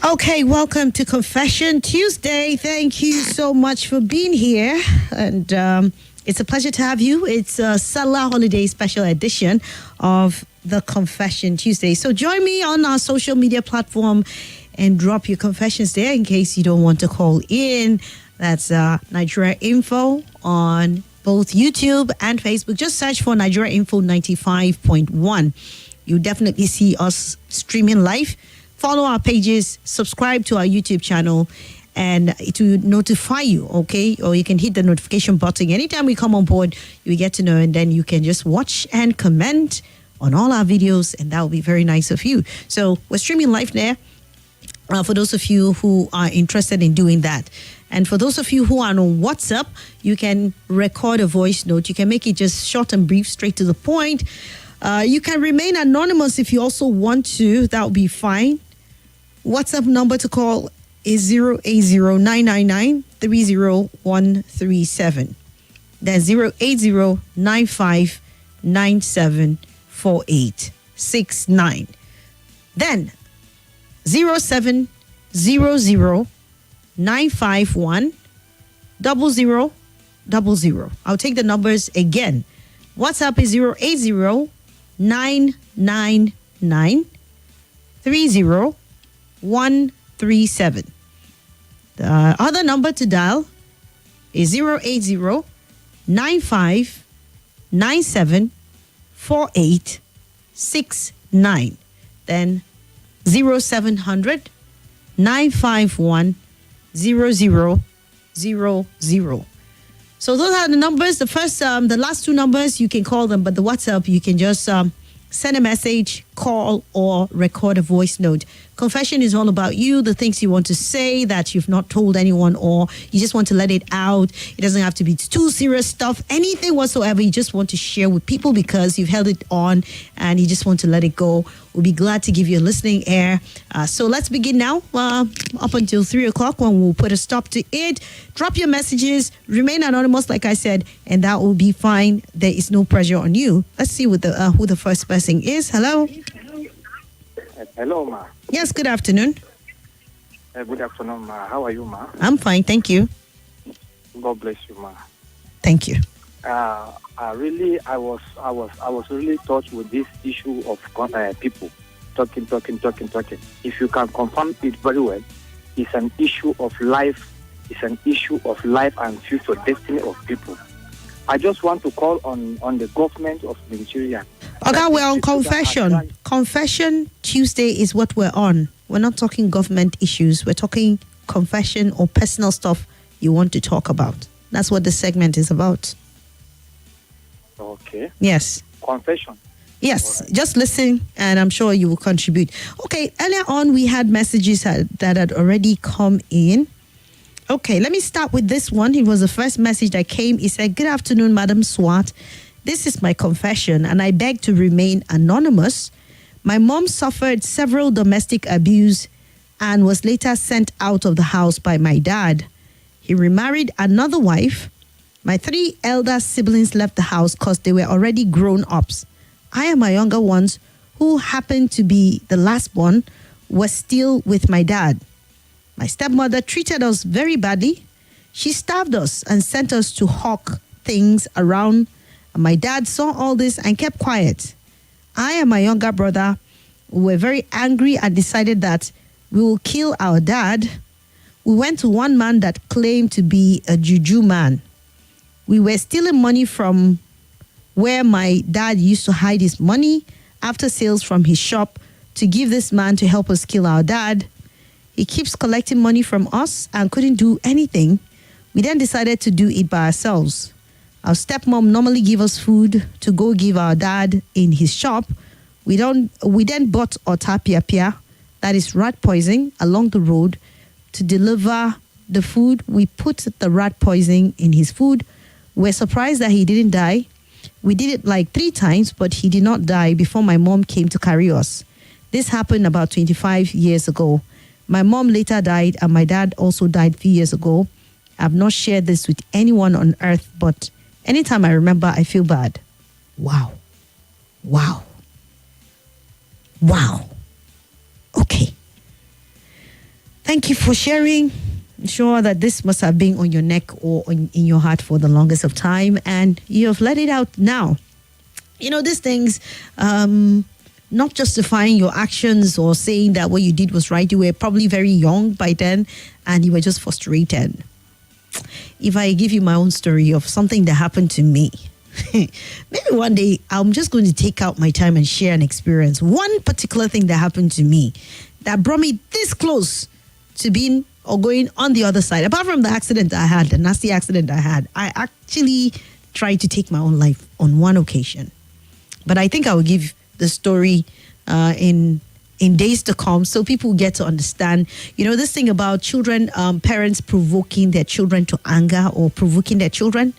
Okay, welcome to Confession Tuesday. Thank you so much for being here. And it's a pleasure to have you. It's a Salah Holiday special edition of the Confession Tuesday. So join me on our social media platform and drop your confessions there in case you don't want to call in. That's Nigeria Info on both YouTube and Facebook. Just search for Nigeria Info 95.1. You definitely see us streaming live. Follow our pages, subscribe to our YouTube channel, and it will notify you, okay? Or you can hit the notification button. Anytime we come on board, you get to know, and then you can just watch and comment on all our videos, and that will be very nice of you. So we're streaming live there for those of you who are interested in doing that. And for those of you who are on WhatsApp, you can record a voice note. You can make it just short and brief, straight to the point. You can remain anonymous if you also want to. That would be fine. WhatsApp number to call is 080-999-30137. That's 080-9597-4869. Then 0700-951-0000. I'll take the numbers again. WhatsApp is 080-999-30137. The other number to dial is 080-9597-4869. Then 0700-951-0000. So those are the numbers. The first, the last two numbers, you can call them, but the WhatsApp, you can just send a message, call, or record a voice note. Confession is all about you, the things you want to say that you've not told anyone, or you just want to let it out. It doesn't have to be too serious stuff, anything whatsoever. You just want to share with people because you've held it on and you just want to let it go. We'll be glad to give you a listening ear. So let's begin now, up until 3 o'clock when we'll put a stop to it. Drop your messages, remain anonymous, like I said, and that will be fine. There is no pressure on you. Let's see what who the first person is. Hello. Hello, ma. Yes, good afternoon. Good afternoon, ma. How are you, ma? I'm fine, thank you. God bless you, ma. Thank you. I was really touched with this issue of people talking. If you can confirm it very well, it's an issue of life. It's an issue of life and future destiny of people. I just want to call on the government of Nigeria. Okay, we're on confession. Confession Tuesday is what we're on. We're not talking government issues. We're talking confession or personal stuff you want to talk about. That's what the segment is about. Okay. Yes. Confession. Yes. Right. Just listen and I'm sure you will contribute. Okay. Earlier on, we had messages that had already come in. Okay. Let me start with this one. It was the first message that came. It said, "Good afternoon, Madam Swat. This is my confession and I beg to remain anonymous. My mom suffered several domestic abuse and was later sent out of the house by my dad. He remarried another wife. My 3 elder siblings left the house because they were already grown-ups. I and my younger ones, who happened to be the last one, were still with my dad. My stepmother treated us very badly. She starved us and sent us to hawk things around. My dad saw all this and kept quiet. I and my younger brother were very angry and decided that we will kill our dad. We went to one man that claimed to be a juju man. We were stealing money from where my dad used to hide his money after sales from his shop to give this man to help us kill our dad. He keeps collecting money from us and couldn't do anything. We then decided to do it by ourselves. Our stepmom normally give us food to go give our dad in his shop. We then bought otapiapia, that is rat poison, along the road to deliver the food. We put the rat poison in his food. We're surprised that he didn't die. We did it like 3 times, but he did not die before my mom came to carry us. This happened about 25 years ago. My mom later died and my dad also died a few years ago. I've not shared this with anyone on earth, but anytime I remember, I feel bad." Wow. Wow. Okay. Thank you for sharing. I'm sure that this must have been on your neck or in your heart for the longest of time, and you have let it out now. You know, these things, not justifying your actions or saying that what you did was right. You were probably very young by then and you were just frustrated. If I give you my own story of something that happened to me, maybe one day I'm just going to take out my time and share an experience. One particular thing that happened to me that brought me this close to being or going on the other side. Apart from the accident I had, the nasty accident I had, I actually tried to take my own life on one occasion. But I think I will give the story in days to come so people get to understand, this thing about children, parents provoking their children to anger or provoking their children.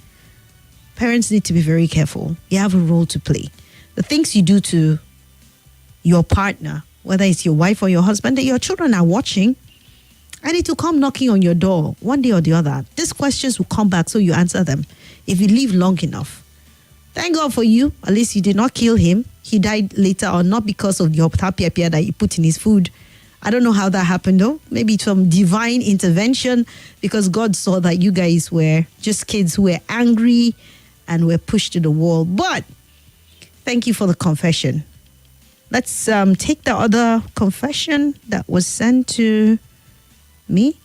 Parents need to be very careful. You have a role to play. The things you do to your partner, whether it's your wife or your husband, that your children are watching, and it will come knocking on your door one day or the other. These questions will come back, so you answer them if you live long enough. Thank God for you. At least you did not kill him. He died later on, not because of your tapia that you put in his food. I don't know how that happened though. Maybe it's some divine intervention because God saw that you guys were just kids who were angry and were pushed to the wall. But thank you for the confession. Let's take the other confession that was sent to me.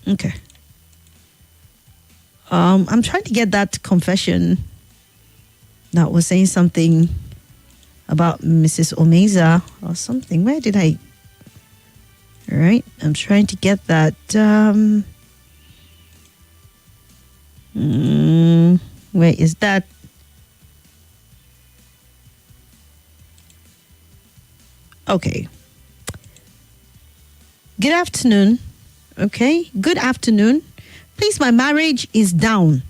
Okay. I'm trying to get that confession that was saying something about Mrs. Omeza or something. Where did I? All right. I'm trying to get that. Where is that? Okay. Good afternoon. Okay. Good afternoon. Please, my marriage is down.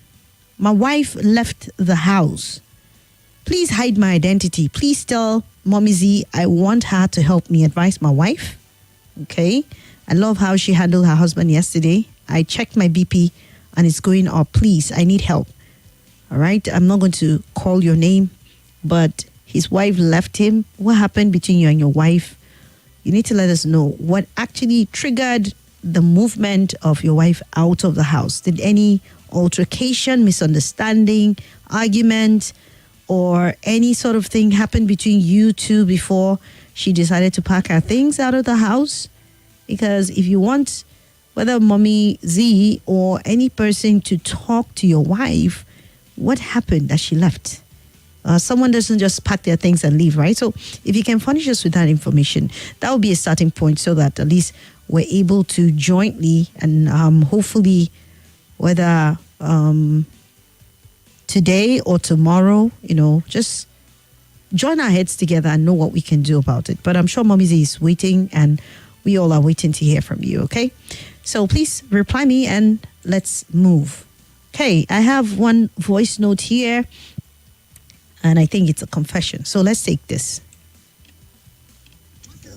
My wife left the house. Please hide my identity. Please tell Mommy Z I want her to help me advise my wife. Okay. I love how she handled her husband yesterday. I checked my BP and it's going up. Please, I need help. All right. I'm not going to call your name, but his wife left him. What happened between you and your wife? You need to let us know what actually triggered the movement of your wife out of the house. Did any altercation, misunderstanding, argument, or any sort of thing happen between you two before she decided to pack her things out of the house? Because if you want whether Mommy Z or any person to talk to your wife, what happened that she left? Someone doesn't just pack their things and leave, right? So if you can furnish us with that information, that would be a starting point so that at least we're able to jointly and hopefully whether today or tomorrow, just join our heads together and know what we can do about it. But I'm sure Mommy Z is waiting and we all are waiting to hear from you, okay? So please reply me and let's move. Okay, I have one voice note here and I think it's a confession. So let's take this.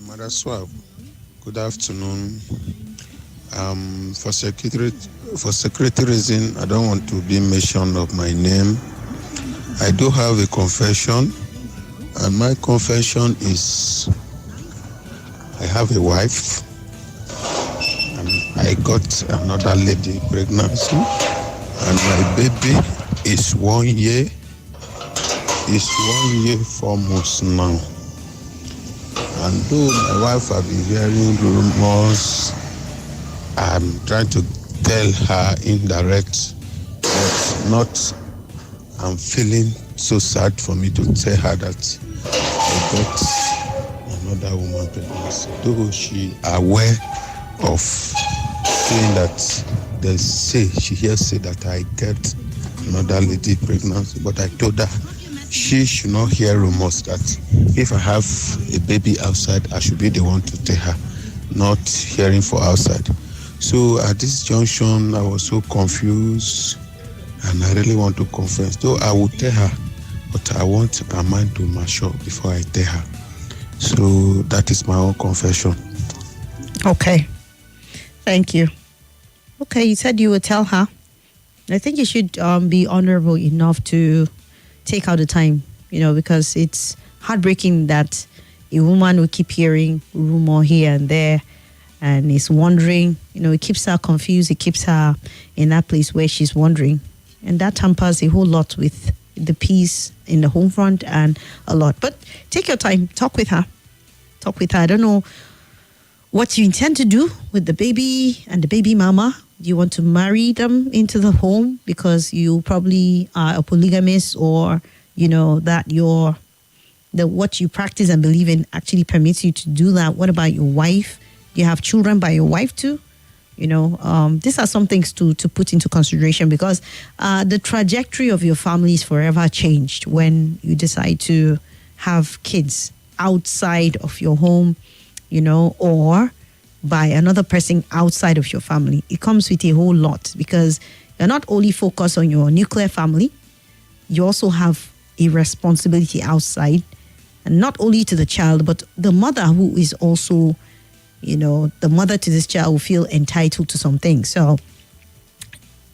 Mother Swat, good afternoon. For security reason, I don't want to be mentioned of my name. I do have a confession, and my confession is I have a wife, and I got another lady pregnancy, and my baby is 1 year. It's 1 year, 4 months now. And though my wife have been hearing rumors, I'm trying to tell her indirect, but not. I'm feeling so sad for me to tell her that I got another woman pregnancy. Though she aware of saying that she hears say that I get another lady pregnancy, but I told her she should not hear rumors that if I have a baby outside, I should be the one to tell her, not hearing for outside. So at this junction, I was so confused and I really want to confess. Though I would tell her, but I want my mind to mature before I tell her. So that is my own confession. Okay. Thank you. Okay, you said you would tell her. I think you should be honorable enough to take out the time, because it's heartbreaking that a woman will keep hearing rumor here and there and is wondering, it keeps her confused. It keeps her in that place where she's wondering. And that tampers a whole lot with the peace in the home front and a lot. But take your time, talk with her. Talk with her. I don't know what you intend to do with the baby and the baby mama. Do you want to marry them into the home because you probably are a polygamist, or that what you practice and believe in actually permits you to do that? What about your wife? Do you have children by your wife too? These are some things to put into consideration, because the trajectory of your family is forever changed when you decide to have kids outside of your home, or by another person outside of your family. It comes with a whole lot, because you're not only focused on your nuclear family, you also have a responsibility outside, and not only to the child, but the mother who is also, the mother to this child will feel entitled to some things. So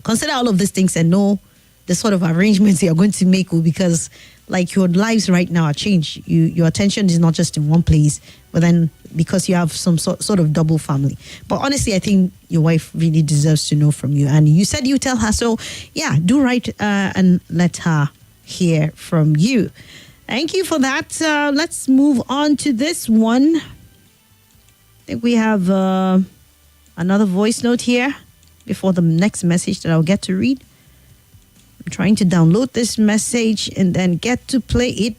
consider all of these things and know the sort of arrangements you're going to make, because like your lives right now are changed. Your attention is not just in one place, but then because you have some sort of double family. But honestly, I think your wife really deserves to know from you. And you said you tell her. So yeah, do right and let her hear from you. Thank you for that. Let's move on to this one. I think we have another voice note here before the next message that I'll get to read. I'm trying to download this message and then get to play it.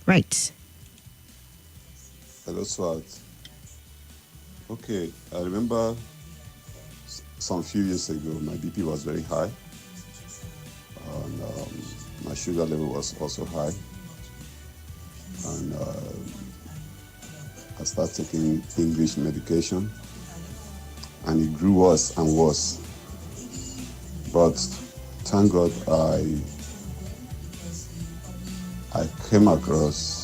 Right. Hello, Swat. Okay, I remember some few years ago, my BP was very high, and my sugar level was also high, and I started taking English medication, and it grew worse and worse. But thank God I came across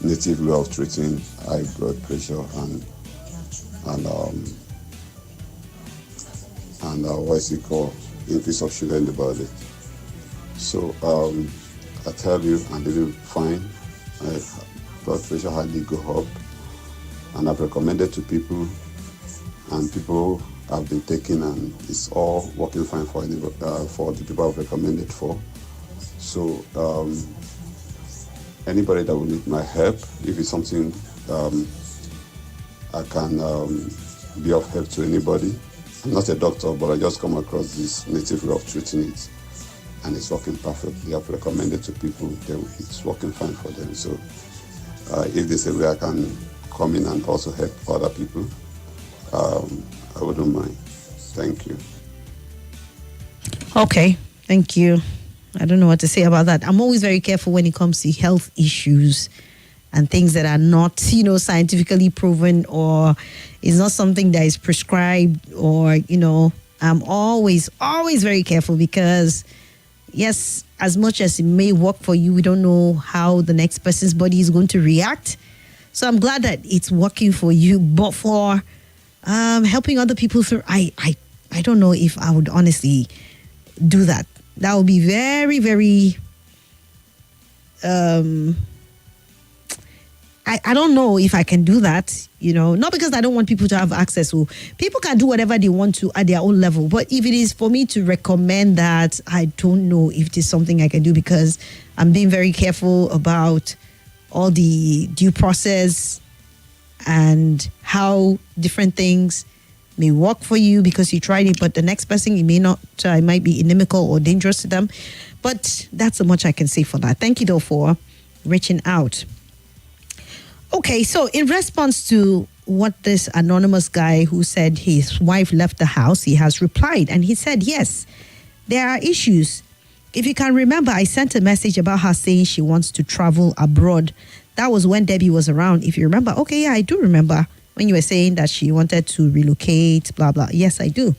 native way of treating high blood pressure and what is it called, increase of sugar in the body. So I tell you, I'm doing fine. My blood pressure hardly go up, and I've recommended to people, and people have been taking, and it's all working fine for the people I've recommended for. So anybody that will need my help, if it's something I can be of help to anybody. I'm not a doctor, but I just come across this native way of treating it, and it's working perfectly. I've recommended to people, it's working fine for them. So if there's a way I can come in and also help other people, I wouldn't mind. Thank you. Okay, thank you. I don't know what to say about that. I'm always very careful when it comes to health issues and things that are not, scientifically proven, or is not something that is prescribed, or, I'm always very careful, because yes, as much as it may work for you, we don't know how the next person's body is going to react. So I'm glad that it's working for you, but for helping other people through, I don't know if I would honestly do that. That would be very, very, I don't know if I can do that, not because I don't want people to have access. So people can do whatever they want to at their own level. But if it is for me to recommend that, I don't know if it is something I can do, because I'm being very careful about all the due process and how different things may work for you because you tried it, but the next person, it may not, it might be inimical or dangerous to them. But that's so much I can say for that. Thank you though for reaching out. Okay, so in response to what this anonymous guy who said his wife left the house, he has replied, and he said, yes, there are issues. If you can remember, I sent a message about her saying she wants to travel abroad. That was when Debbie was around. If you remember, okay, yeah, I do remember when you were saying that she wanted to relocate, blah, blah. Yes, I do.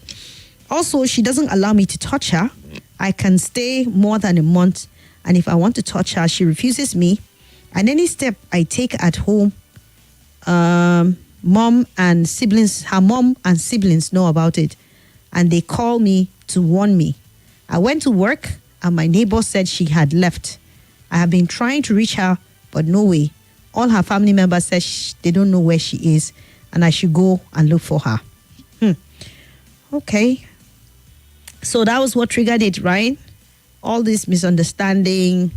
Also, she doesn't allow me to touch her. I can stay more than a month, and if I want to touch her, she refuses me. And any step I take at home, her mom and siblings know about it, and they call me to warn me. I went to work and my neighbor said she had left. I have been trying to reach her, but no way. All her family members said they don't know where she is, and I should go and look for her. Okay. So that was what triggered it, right? All this misunderstanding,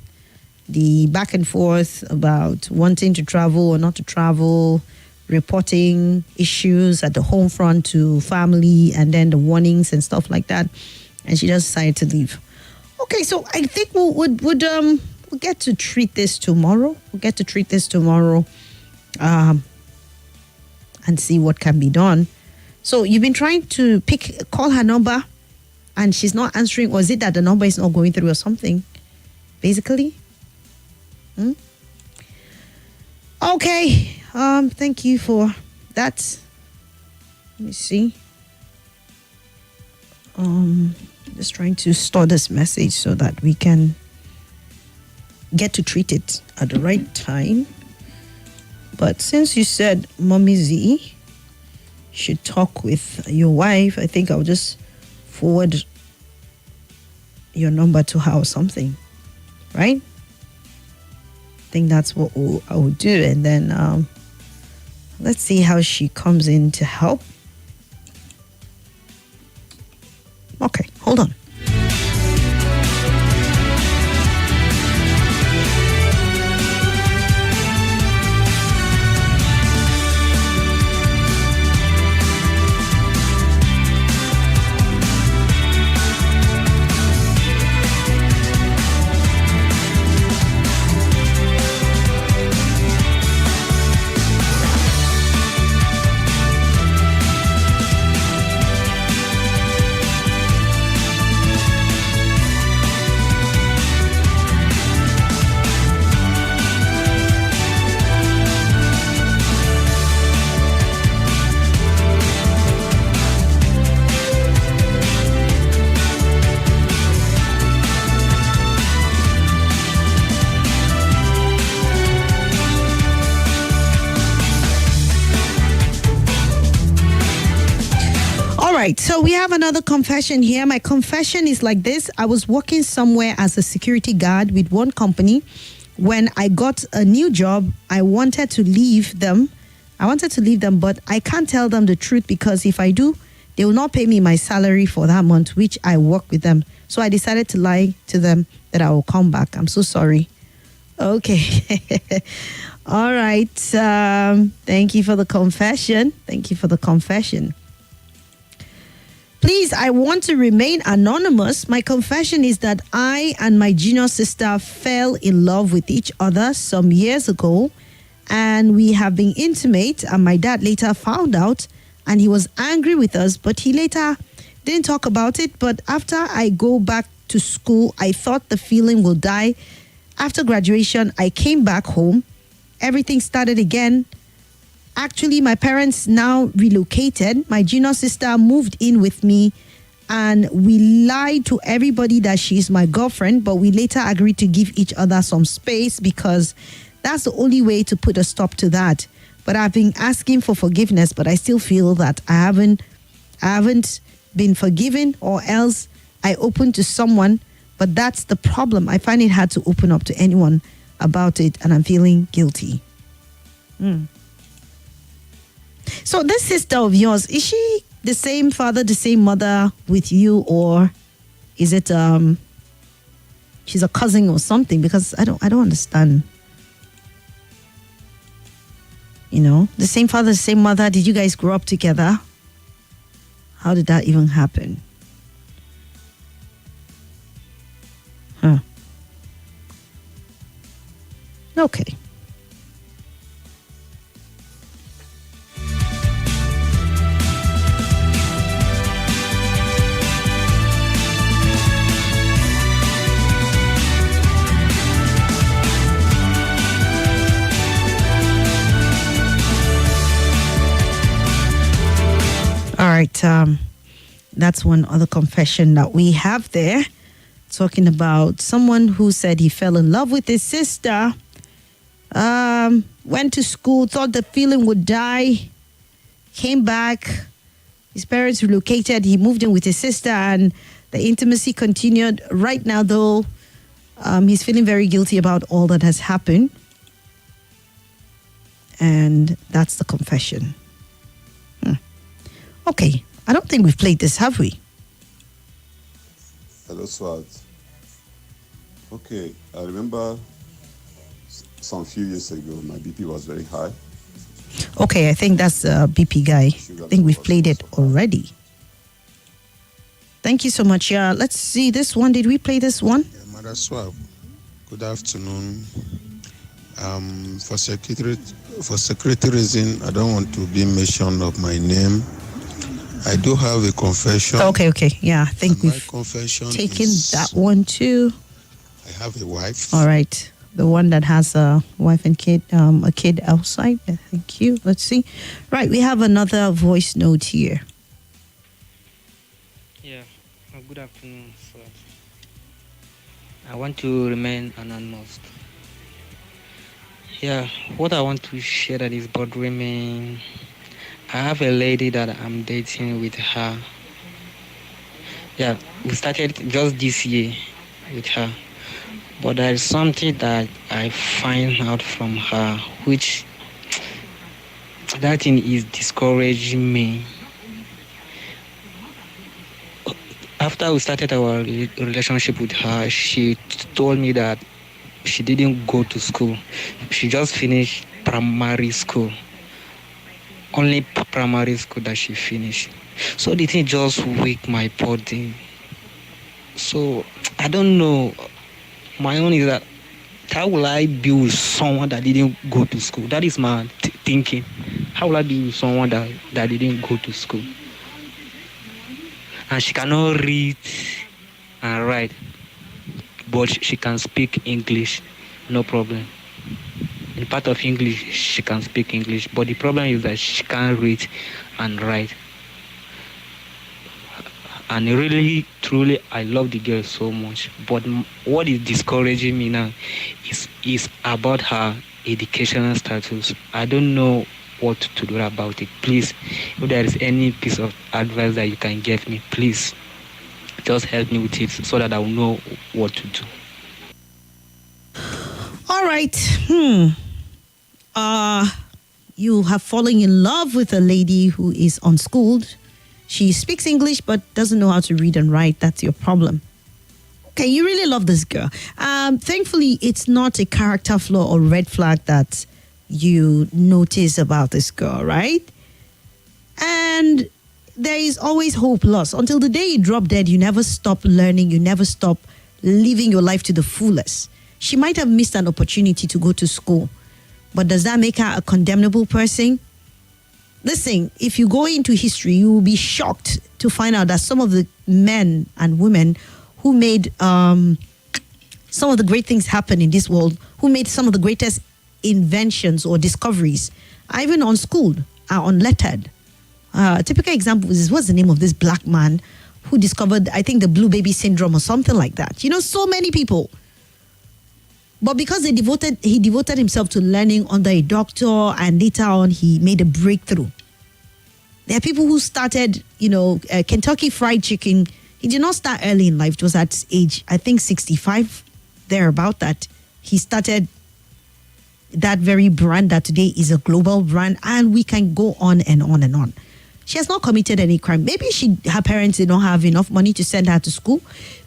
the back and forth about wanting to travel or not to travel, reporting issues at the home front to family, and then the warnings and stuff like that. And she just decided to leave. Okay, so I think we'll get to treat this tomorrow. And see what can be done. So you've been trying to call her number, and she's not answering. Or is it that the number is not going through or something? Basically. Okay. Thank you for that. Let me see. Just trying to store this message so that we can get to treat it at the right time. But since you said Mommy Z should talk with your wife, I think I'll just forward your number to her or something, right? I think that's what I will do. And then let's see how she comes in to help. Okay, hold on. Right, so we have another confession here. My confession is like this. I was working somewhere as a security guard with one company. When I got a new job, I wanted to leave them, but I can't tell them the truth, because if I do, they will not pay me my salary for that month, which I work with them. So I decided to lie to them that I will come back. I'm so sorry. Okay. All right. Thank you for the confession. Please, I want to remain anonymous. My confession is that I and my junior sister fell in love with each other some years ago, and we have been intimate, and my dad later found out, and he was angry with us, but he later didn't talk about it. But after I go back to school, I thought the feeling will die. After graduation, I came back home. Everything started again. Actually, my parents now relocated. My junior sister moved in with me, and we lied to everybody that she's my girlfriend, but we later agreed to give each other some space, because that's the only way to put a stop to that. But I've been asking for forgiveness, but I still feel that I haven't been forgiven, or else I opened to someone. But that's the problem. I find it hard to open up to anyone about it, and I'm feeling guilty. So this sister of yours, is she the same father, the same mother with you, or is it she's a cousin or something? Because I don't understand. You know, the same father, the same mother. Did you guys grow up together? How did that even happen? Okay. All right, that's one other confession that we have there, talking about someone who said he fell in love with his sister, went to school, thought the feeling would die, came back, his parents relocated, he moved in with his sister, and The intimacy continued. Right now, though, he's feeling very guilty about all that has happened. And that's the confession. Okay, I don't think we've played this, have we? Hello, Swat. Okay, I remember some few years ago, my BP was very high. Okay, I think that's the BP guy. I think we've played it already. Thank you so much. Yeah, let's see this one. Did we play this one? Yeah, Mother Swap, good afternoon. For security reason, I don't want to be mentioned of my name. I do have a confession. Okay. Yeah, I think My we've confession taken is that one too. I have a wife. All right. The one that has a wife and kid, a kid outside. Thank you. Let's see. Right, we have another voice note here. Yeah, good afternoon, sir. I want to remain anonymous. Yeah, what I want to share that is bothering me. I have a lady that I'm dating with her. Yeah, we started just this year with her. But there is something that I find out from her, which that thing is discouraging me. After we started our relationship with her, she told me that she didn't go to school. She just finished primary school. Only primary school that she finished. So the thing just weak my body. So I don't know. My own is that how will I be with someone that didn't go to school? That is my thinking. How will I be with someone that didn't go to school? And she cannot read and write, but she can speak English, no problem. In part of English, she can speak English, but the problem is that she can't read and write. And really, truly, I love the girl so much. But what is discouraging me now is about her educational status. I don't know what to do about it. Please, if there is any piece of advice that you can give me, please, just help me with it so that I will know what to do. All right. You have fallen in love with a lady who is unschooled. She speaks English but doesn't know how to read and write. That's your problem. Okay, you really love this girl. Thankfully, it's not a character flaw or red flag that you notice about this girl, right? And there is always hope lost. Until the day you drop dead, you never stop learning. You never stop living your life to the fullest. She might have missed an opportunity to go to school. But does that make her a condemnable person? Listen, if you go into history, you will be shocked to find out that some of the men and women who made some of the great things happen in this world, who made some of the greatest inventions or discoveries, are even unschooled, are unlettered. A typical example is, what's the name of this black man who discovered, I think, the blue baby syndrome or something like that? You know, so many people. But because he devoted himself to learning under a doctor, and later on he made a breakthrough. There are people who started, Kentucky Fried Chicken. He did not start early in life. It was at age, I think, 65, thereabout, that he started that very brand that today is a global brand, and we can go on and on and on. She has not committed any crime. Maybe her parents did not have enough money to send her to school.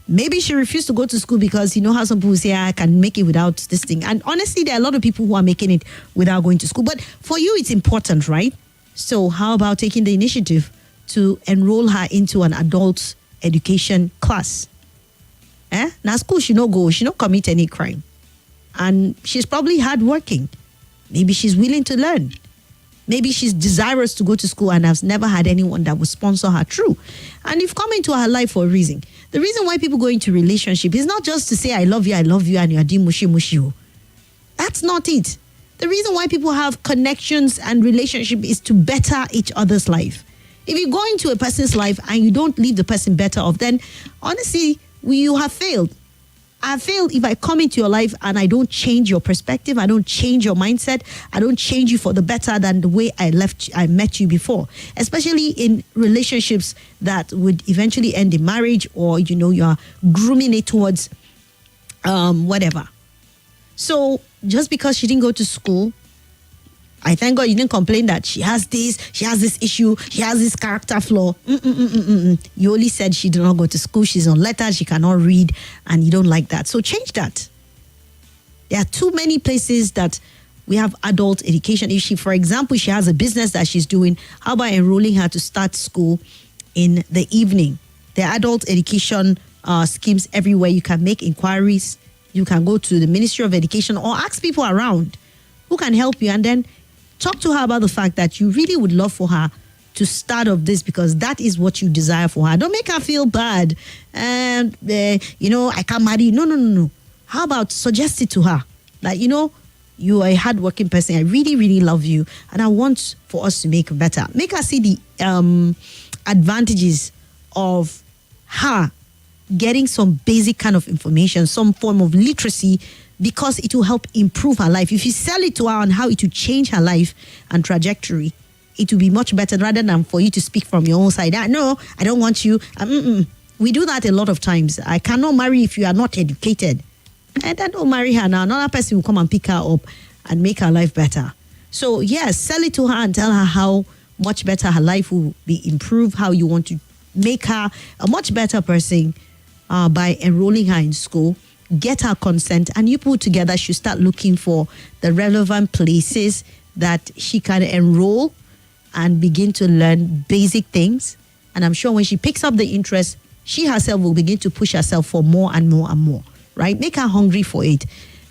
Maybe she refused to go to school because you know how some people say, I can make it without this thing. And honestly, there are a lot of people who are making it without going to school. But for you, it's important, right? So how about taking the initiative to enroll her into an adult education class? Now school, she no go, she no commit any crime. And she's probably hardworking. Maybe she's willing to learn. Maybe she's desirous to go to school and has never had anyone that would sponsor her through. And you've come into her life for a reason. The reason why people go into relationship is not just to say, I love you, and you're doing mushy mushy. That's not it. The reason why people have connections and relationship is to better each other's life. If you go into a person's life and you don't leave the person better off, then honestly, you have failed. I feel if I come into your life and I don't change your perspective, I don't change your mindset, I don't change you for the better than the way I met you before, especially in relationships that would eventually end in marriage, or you're grooming it towards whatever. So just because she didn't go to school, I thank God you didn't complain that she has this issue, she has this character flaw. You only said she did not go to school, she's on letters, she cannot read, and you don't like that. So change that. There are too many places that we have adult education. If she, for example, she has a business that she's doing, how about enrolling her to start school in the evening? There are adult education schemes everywhere. You can make inquiries. You can go to the Ministry of Education or ask people around who can help you, and then talk to her about the fact that you really would love for her to start off this because that is what you desire for her. Don't make her feel bad and, I can't marry you. No. How about suggest it to her that, you are a hardworking person. I really, really love you, and I want for us to make it better. Make her see the advantages of her getting some basic kind of information, some form of literacy, because it will help improve her life. If you sell it to her on how it will change her life and trajectory, it will be much better rather than for you to speak from your own side. No, I don't want you. We do that a lot of times. I cannot marry if you are not educated. And then don't marry her now. Another person will come and pick her up and make her life better. So yes, sell it to her and tell her how much better her life will be improved, how you want to make her a much better person by enrolling her in school. Get her consent, and you put together should start looking for the relevant places that she can enroll and begin to learn basic things. And I'm sure when she picks up the interest, she herself will begin to push herself for more and more and more, right? Make her hungry for it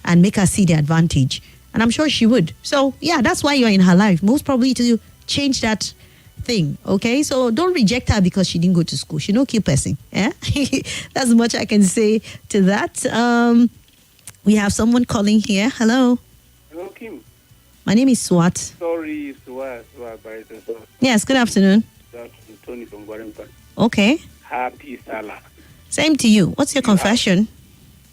and make her see the advantage. And I'm sure she would. So yeah, that's why you're in her life. Most probably to change that thing, okay? So don't reject her because she didn't go to school. She no kill person. Yeah? That's much I can say to that. We have someone calling here. Hello. Hello, Kim. My name is Swat. Sorry, Swat. Yes, good afternoon. That's Tony from Warrington. Okay. Happy Salah. Same to you. What's your confession?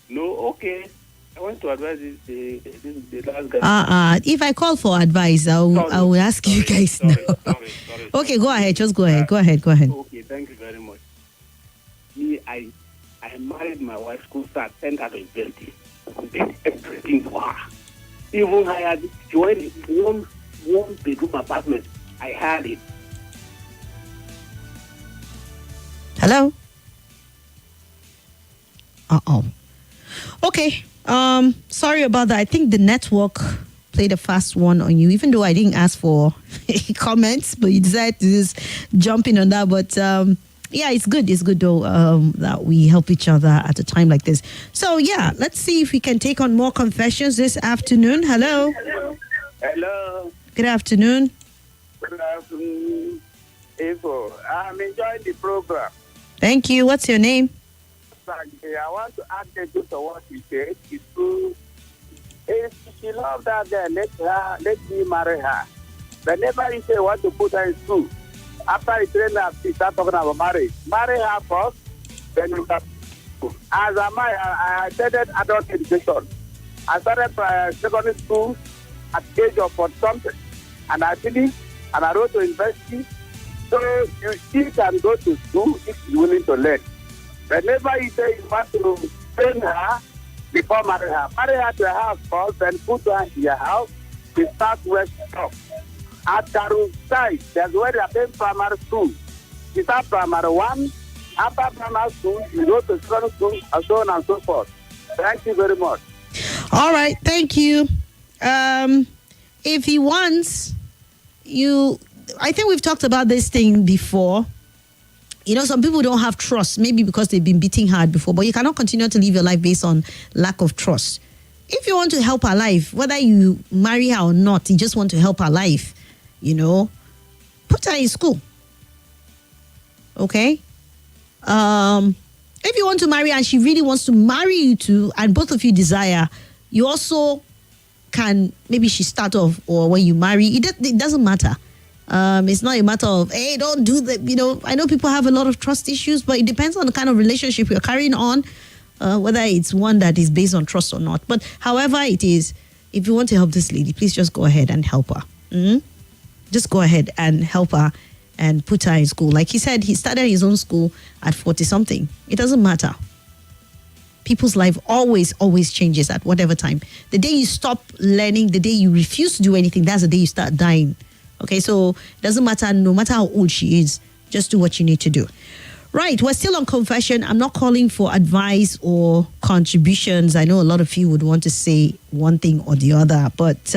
No, okay. I want to advise the last guy. If I call for advice, I will ask you guys now. Sorry. Okay, go ahead. Just go ahead. Go ahead. Okay, thank you very much. Me, I married my wife, school start, sent her to university. Did everything for her. Even I had joined one bedroom apartment. I had it. Hello? Okay. Sorry about that. I think the network played a fast one on you, even though I didn't ask for comments, but you decided to just jump in on that. But yeah, it's good. It's good though that we help each other at a time like this. So yeah, let's see if we can take on more confessions this afternoon. Hello. Hello. Good afternoon. Good afternoon. April. I'm enjoying the program. Thank you. What's your name? I want to add to what you said. It's true. If she loves that girl, let me marry her. Whenever you say want to put her in school, after you train her, she start talking about marriage. Marry her first, then you start. As I attended adult education. I started secondary school at the age of 40 something, and I finished, and I wrote to university. So you still can go to school if you're willing to learn. Whenever you say you want to train her, before marry her to a house first, then put her in your house, to start where she stops. At Karu side, that's where they are paying primary school. You start primary 1, after primary school, you go to secondary school, and so on and so forth. Thank you very much. All right, thank you. If he wants you, I think we've talked about this thing before. Some people don't have trust, maybe because they've been beating hard before, but you cannot continue to live your life based on lack of trust. If you want to help her life, whether you marry her or not, you just want to help her life, put her in school. Okay? If you want to marry her and she really wants to marry you too, and both of you desire, you also can, maybe she start off, or when you marry, it doesn't matter. It's not a matter of, hey, don't do that. I know people have a lot of trust issues, but it depends on the kind of relationship you're carrying on. whether it's one that is based on trust or not. But however it is, if you want to help this lady, please just go ahead and help her. Just go ahead and help her and put her in school. Like he said, he started his own school at 40-something. It doesn't matter. People's life always changes at whatever time. The day you stop learning, the day you refuse to do anything, that's the day you start dying. Okay, so it doesn't matter, no matter how old she is, just do what you need to do. Right, we're still on confession. I'm not calling for advice or contributions. I know a lot of you would want to say one thing or the other, but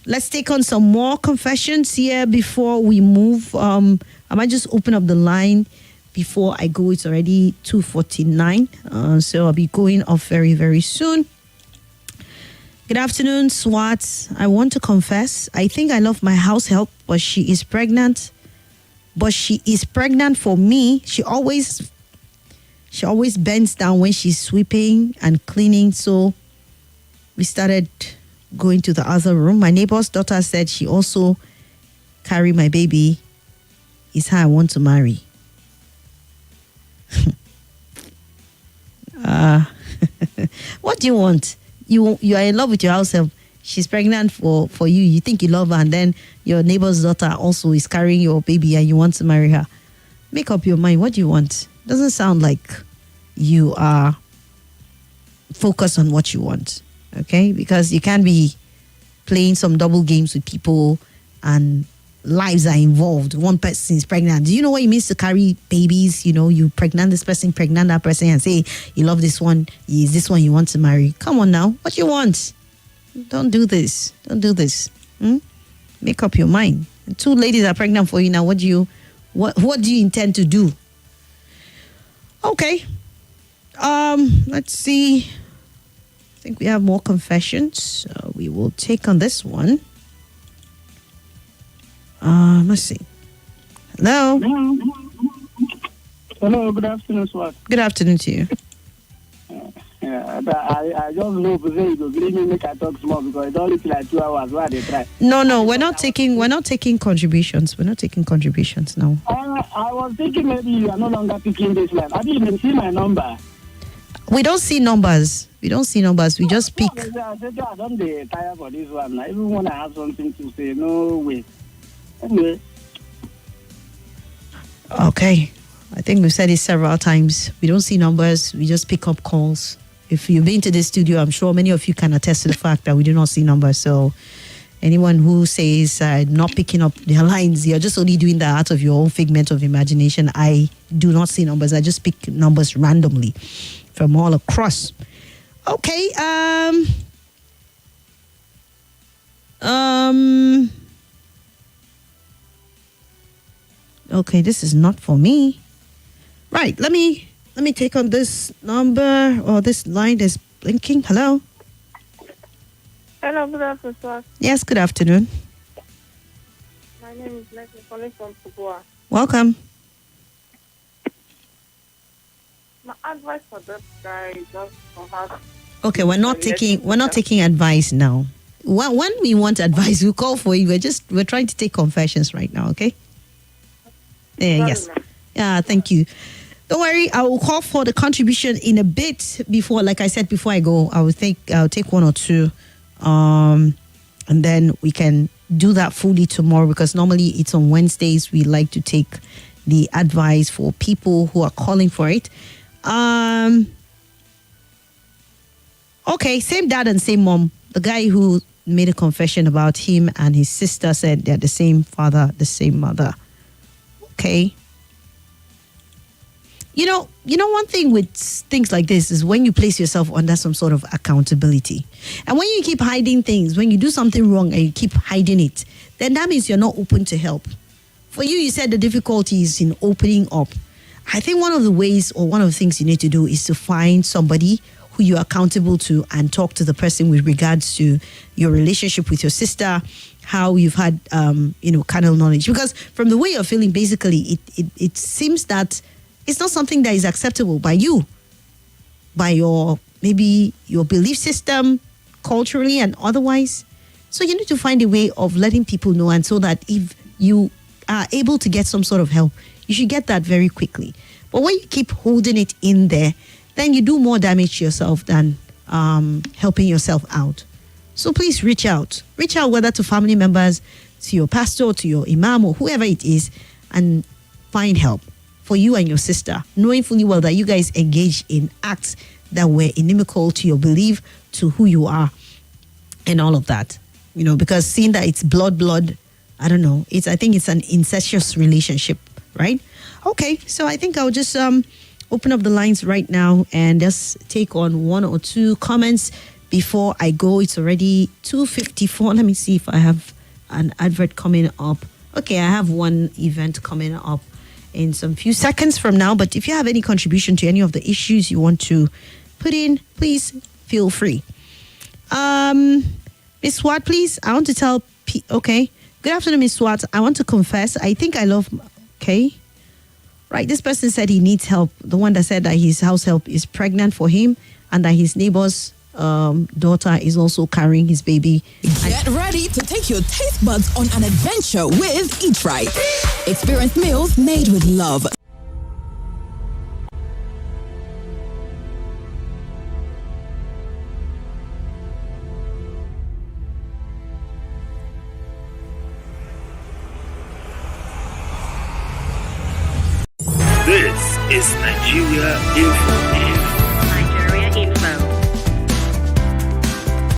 let's take on some more confessions here before we move. I might just open up the line before I go. It's already 2:49, so I'll be going off very, very soon. Good afternoon, Swat. I want to confess. I think I love my house help, but she is pregnant. But she is pregnant for me. She always bends down when she's sweeping and cleaning. So we started going to the other room. My neighbor's daughter said she also carry my baby. Is her I want to marry. What do you want? You are in love with your house help. She's pregnant for you. You think you love her, and then your neighbor's daughter also is carrying your baby and you want to marry her. Make up your mind. What do you want? Doesn't sound like you are focused on what you want. Okay? Because you can't be playing some double games with people and lives are involved. One person is pregnant. Do you know what it means to carry babies? You know, you pregnant this person, pregnant that person, and say, you love this one. Is this one you want to marry? Come on now. What do you want? Don't do this. Don't do this. Make up your mind. 2 ladies are pregnant for you now. What do you intend to do? Okay. Let's see. I think we have more confessions. We will take on this one. Let's see. Hello. Hello. Good afternoon, Swat. Good afternoon to you. I just know to say you give me make I talk small because it only like 2 hours. Why they try? No, we're not taking contributions. We're not taking contributions now. I was thinking maybe you are no longer picking this line. I didn't even see my number. We don't see numbers. We just pick. I don't be tired for this one. Even when I have something to say, no way. Anyway. Okay. I think we've said it several times. We don't see numbers. We just pick up calls. If you've been to the studio, I'm sure many of you can attest to the fact that we do not see numbers. So anyone who says not picking up their lines, you're just only doing that out of your own figment of imagination. I do not see numbers. I just pick numbers randomly from all across. Okay. Okay, this is not for me. Right, let me take on this number or this line that's blinking. Hello. Hello, good afternoon, sir. Yes, good afternoon. My name is Leslie calling from Pugua. Welcome. My advice for that guy is just to have. Okay, we're not taking advice now. When we want advice, we call for you. We're trying to take confessions right now. Okay. Yes. Yeah. Thank you. Don't worry. I will call for the contribution in a bit. Before, like I said, before I go, I'll take 1 or 2, and then we can do that fully tomorrow because normally it's on Wednesdays. We like to take the advice for people who are calling for it. Okay, same dad and same mom. The guy who made a confession about him and his sister said they're the same father, the same mother. Okay. You know, one thing with things like this is when you place yourself under some sort of accountability. And when you keep hiding things, when you do something wrong and you keep hiding it, then that means you're not open to help. For you said the difficulty is in opening up. I think one of the ways or one of the things you need to do is to find somebody who you're accountable to and talk to the person with regards to your relationship with your sister, how you've had, carnal knowledge. Because from the way you're feeling, basically, it seems that it's not something that is acceptable by you, by your belief system, culturally and otherwise. So you need to find a way of letting people know, and so that if you are able to get some sort of help, you should get that very quickly. But when you keep holding it in there, then you do more damage to yourself than helping yourself out. So please reach out. Reach out, whether to family members, to your pastor, to your imam, or whoever it is, and find help for you and your sister, knowing fully well that you guys engage in acts that were inimical to your belief, to who you are, and all of that. You know, because seeing that it's blood, I don't know. I think it's an incestuous relationship, right? Okay, so I think I'll just open up the lines right now and just take on one or two comments before I go. It's already 2:54. Let me see if I have an advert coming up. Okay, I have one event coming up in some few seconds from now. But if you have any contribution to any of the issues you want to put in, please feel free. Miss Swat, please. I want to tell. Okay. Good afternoon, Miss Swat. I want to confess. I think I love. Okay. Right. This person said he needs help. The one that said that his house help is pregnant for him and that his neighbor's daughter is also carrying his baby. Get ready to take your taste buds on an adventure with Eat Right. Experience meals made with love. This is Nigeria Info.